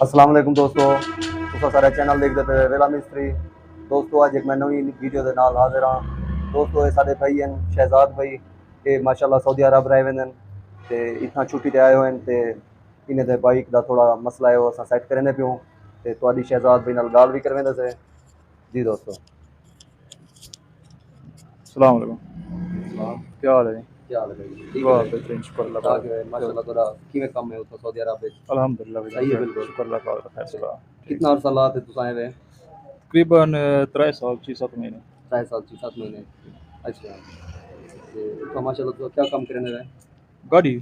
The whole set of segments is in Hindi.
अस्सलाम वालेकुम दोस्तों, तुसा सारा चैनल देखते पे वेला मिस्त्री। दोस्तों अज एक मैं नवी वीडियो के नाल हाजिर हाँ। दोस्तों ये साडे भाई हैं शहजाद भाई, ये माशाल्लाह सऊदी अरब रहे हुए हैं ते इतना छुट्टी ते आए हुए हैं ते इन्हें दे बाइक का थोड़ा मसला है वो असां सेट करने पियूँ ते तुहाडी शहजाद भाई नाल गाल भी करवेंदे से। जी दोस्तों। सलाम वालेकुम। सलाम। क्या हाल है जी? क्या हाल है भाई? ठीक है वाह भाई। बेहतरीन, शुक्र अल्लाह ताकि का। माशाल्लाह थोड़ा किवें कम है उत्थे सऊदी अरब विच? अल्हम्दुलिल्लाह भाई, सही है बिल्कुल। शुक्र अल्लाह का खैर ते सलाह। ठीक। कितना अरसा लाते तुस आए हुए? तकरीबन 3 साल 6-7 महीने। 3 साल 6-7 महीने। अच्छा। ते उत्थे माशाल्लाह तुस क्या कम करने रहे? गाड़ी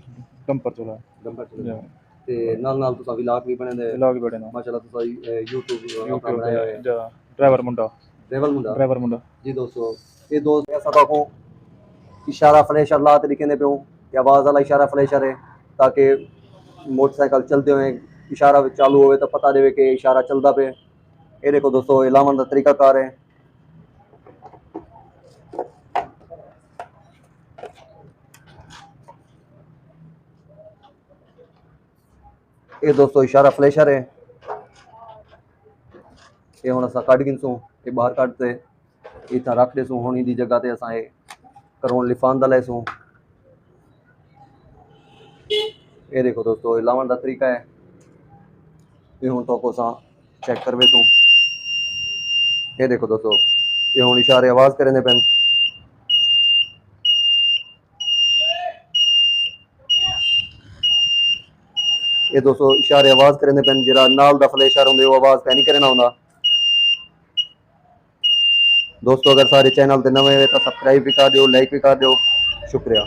डंपर चला है। डंपर जा, चलाने। ते नाल-नाल तुसा व्लॉग भी बने दे। व्लॉग बड़े ना माशाल्लाह तुसा यूट्यूब अपना यूट्यूब बनाए हुए हैं। जा ड्राइवर मुंडा। ट्रैवल मुंडा। ड्राइवर मुंडा। जी दोस्तों, ये दोस्त ऐसा को इशारा फ्लैशर ला ते दिखेंदे पियूं कि आवाज़ वाला इशारा फ्लैशर है ताकि मोटरसाइकिल चलते हुए इशारा चालू होवे तो पता देवे कि इशारा चलदा पे। ये देखो दोस्तों ये लावन दा तरीकाकार है। ये दोस्तों इशारा फ्लैशर है। ये हुण असां कढ गिनसूं, ये बाहर कढते इथां रख देसूं। हुण दी जगह ते असां ये करोन लिफान दा लेसूं। ये देखो दोस्तों ये लावन दा तरीका है। ये हुण तो असां चेक करवेसूं। ये देखो दोस्तों ये हुण इशारे आवाज़ करेंदे पेन। ये दोस्तों इशारे आवाज़ करेंदे पेन, जेड़ा नाल दा फ्लैशर हुंदे वो आवाज़ पे नहीं करना हुंदा। दोस्तों अगर सारे चैनल ते नवे हो तो सब्सक्राइब भी कर दियो, लाइक भी कर दियो। शुक्रिया।